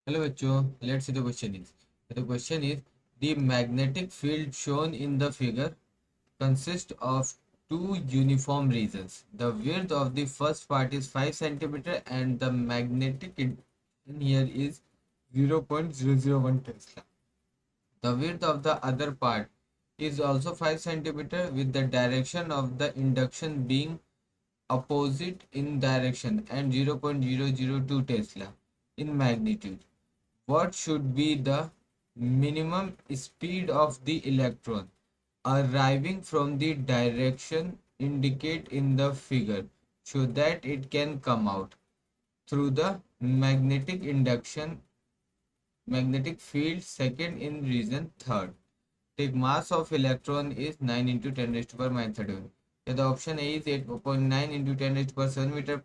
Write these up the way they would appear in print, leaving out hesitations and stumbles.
Hello, Bacho. Let's see the question is. The question is the magnetic field shown in the figure consists of two uniform regions. The width of the first part is 5 centimeter and the magnetic in here is 0.001 Tesla. The width of the other part is also 5 centimeter with the direction of the induction being opposite in direction and 0.002 Tesla in magnitude. What should be the minimum speed of the electron arriving from the direction indicated in the figure so that it can come out through the magnetic field second in region third. Take mass of electron is 9 into 10 raised to power minus 31. Yeah, the option A is 8.9 into 10 raised to power 7 meter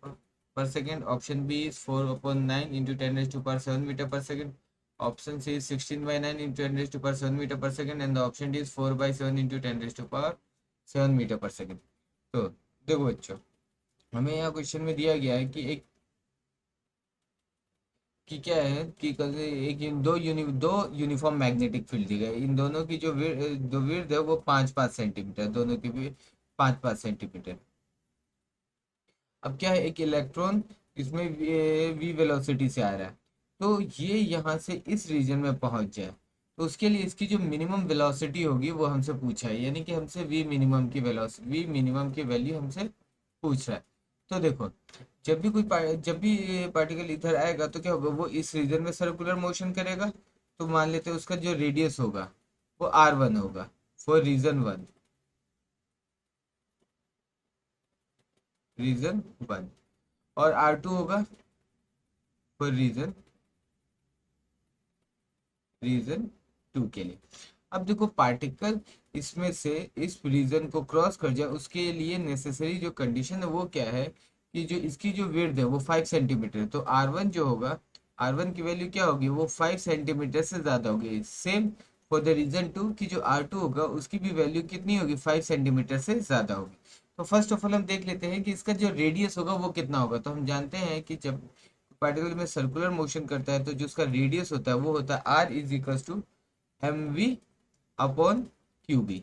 per second. Option B is 4/9 into 10 raised to power 7 meter per second. Option C is 16 by 9 into 10 raised to power 7 meter per second. And the option D is 4 by 7 into 10 raised to power 7 metre पर second. तो देखो बच्चों, हमें यहाँ question में दिया गया है कि एक कि क्या है कि एक दो यूनिफॉर्म मैग्नेटिक फील्ड दी गई। इन दोनों की जो विड्थ है वो 5-5 सेंटीमीटर, दोनों की भी 5-5 सेंटीमीटर। अब क्या है, एक इलेक्ट्रॉन इसमें वी वेलोसिटी से आ रहा है, तो ये यहाँ से इस रीजन में पहुंच जाए तो उसके लिए इसकी जो मिनिमम वेलोसिटी होगी वो हमसे पूछा है, यानी कि हमसे वी मिनिमम की वैल्यू हमसे पूछ रहा है। तो देखो, जब भी ये पार्टिकल इधर आएगा तो क्या होगा, वो इस रीजन में सर्कुलर मोशन करेगा। तो मान लेते हैं उसका जो रेडियस होगा वो R1 होगा फॉर रीजन वन, और R2 होगा फॉर रीजन टू के लिए। अब देखो, पार्टिकल इसमें से इस रीजन को क्रॉस कर जाए उसके लिए नेसेसरी जो कंडीशन है वो क्या है कि जो इसकी जो विड्थ है वो 5 सेंटीमीटर है। तो R1 जो होगा, R1 की वैल्यू क्या होगी, वो 5 सेंटीमीटर से ज़्यादा होगी। Same for the reason two की जो R2 होगा उसकी भी वैल्यू कितनी होगी, 5 सेंटीमीटर से ज़्यादा होगी। तो फर्स्ट ऑफ ऑल हम देख लेते हैं कि इसका जो रेडियस होगा वो कितना होगा। तो हम जानते हैं कि जब पार्टिकल में सर्कुलर मोशन करता है तो जो उसका रेडियस होता है वो होता है R is equal to mv upon qb।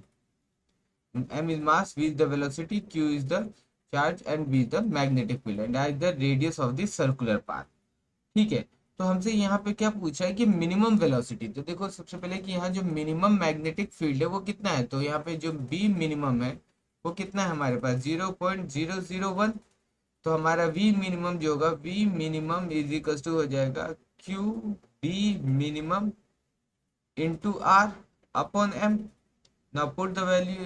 m is mass, v is the velocity, q is the charge and v is the magnetic field and I is the radius of the circular path। ठीक है, तो हमसे यहाँ पे क्या पूछा है कि मिनिमम वेलोसिटी। तो देखो, सबसे पहले कि यहाँ जो मिनिमम मैग्नेटिक फील्ड है वो कितना है, तो यहाँ पे जो बी मिनिमम है वो कितना है हमारे पास, 0.001। तो हमारा वी मिनिमम जो होगा, V minimum is equal to हो जाएगा Q B minimum into R upon M. Now put the value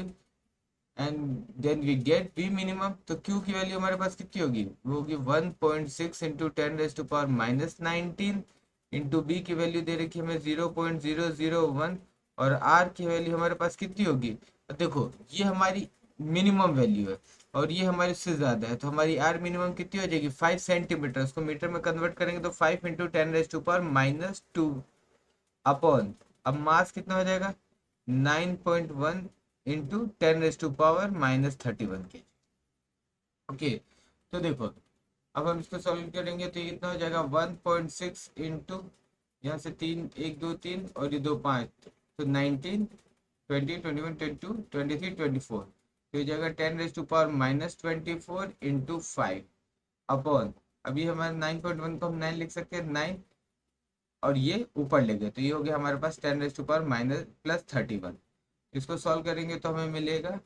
and then we get V minimum. तो क्यू की वैल्यू हमारे पास कितनी होगी, वो होगी 1.6 इंटू 10⁻⁻19 इंटू बी की वैल्यू दे रखी है हमें 0.001 और आर की वैल्यू हमारे पास कितनी होगी। तो देखो, ये हमारी मिनिमम वैल्यू है और ये हमारे उससे ज़्यादा है, तो हमारी आर मिनिमम कितनी हो जाएगी, 5 सेंटीमीटर। उसको मीटर में कन्वर्ट करेंगे तो 5 इंटू 10⁻⁻² अपॉन, अब मास कितना हो जाएगा, 9.1 इंटू 10⁻⁻31 के। ओके, तो देखो, अब हम इसको सॉल्व करेंगे तो ये कितना हो जाएगा, 1.6 इंटू, यहाँ से तीन, एक दो तीन और ये दो पाँच, तो 19, 20, 21, 22, 23, 24। तो ये जाएगा 10⁻⁻24 इंटू 5 अपॉन, अभी हमारे 9.1 को हम 9 लिख सकते हैं, 9 और ये ऊपर ले गए तो ये हो गया हमारे पास 10⁻⁻+31। इसको सॉल्व करेंगे तो हमें मिलेगा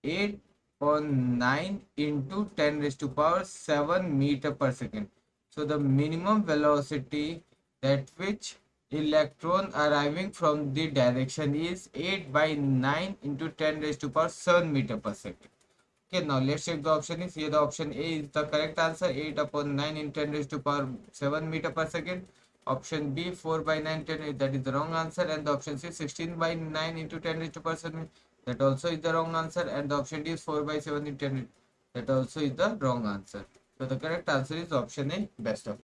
8.9 इंटू 10⁻7 मीटर पर second. So the minimum velocity that which electron arriving from the direction is 8/9 into 10⁻7 meter per second। Okay, now let's check the option is. Here the option A is the correct answer, 8/9 in 10⁻7 meter per second। Option B 4/9 10, that is the wrong answer, and the option C 16/9 into 10⁻7, that also is the wrong answer, and the option D is 4/7 in 10, that also is the wrong answer। So the correct answer is option A, best of